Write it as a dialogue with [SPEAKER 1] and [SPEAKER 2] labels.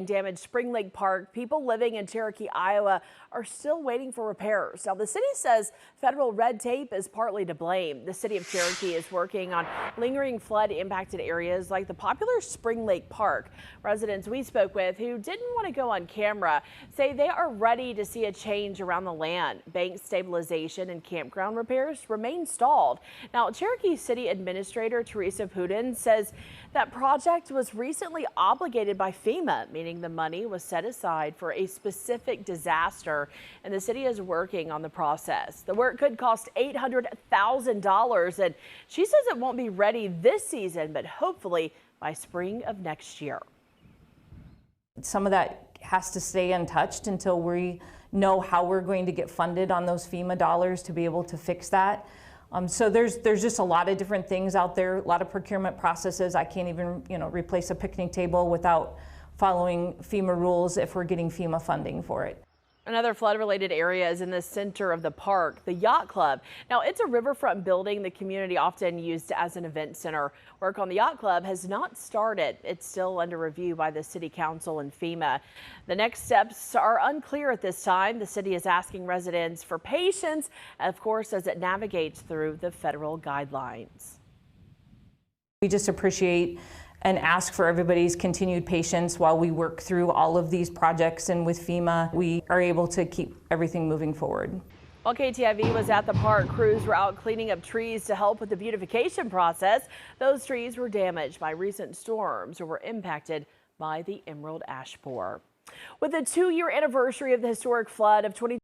[SPEAKER 1] Damaged Spring Lake Park. People living in Cherokee, Iowa are still waiting for repairs. Now, the city says federal red tape is partly to blame. The city of Cherokee is working on lingering flood impacted areas like the popular Spring Lake Park. Residents we spoke with who didn't want to go on camera say they are ready to see a change around the land. Bank stabilization and campground repairs remain stalled. Now, Cherokee City Administrator Teresa Pudin says that project was recently obligated by FEMA, meaning the money was set aside for a specific disaster, and the city is working on the process. The work could cost $800,000, and she says it won't be ready this season, but hopefully by spring of next year.
[SPEAKER 2] Some of that has to stay untouched until we know how we're going to get funded on those FEMA dollars to be able to fix that. So there's just a lot of different things out there, a lot of procurement processes. I can't even, replace a picnic table without following FEMA rules if we're getting FEMA funding for it.
[SPEAKER 1] Another flood-related area is in the center of the park, the Yacht Club. Now, it's a riverfront building the community often used as an event center. Work on the Yacht Club has not started. It's still under review by the City Council and FEMA. The next steps are unclear at this time. The city is asking residents for patience, of course, as it navigates through the federal guidelines.
[SPEAKER 2] We just appreciate and ask for everybody's continued patience while we work through all of these projects, and with FEMA, we are able to keep everything moving forward.
[SPEAKER 1] While KTIV was at the park, crews were out cleaning up trees to help with the beautification process. Those trees were damaged by recent storms or were impacted by the emerald ash borer. With the 2-year anniversary of the historic flood of 20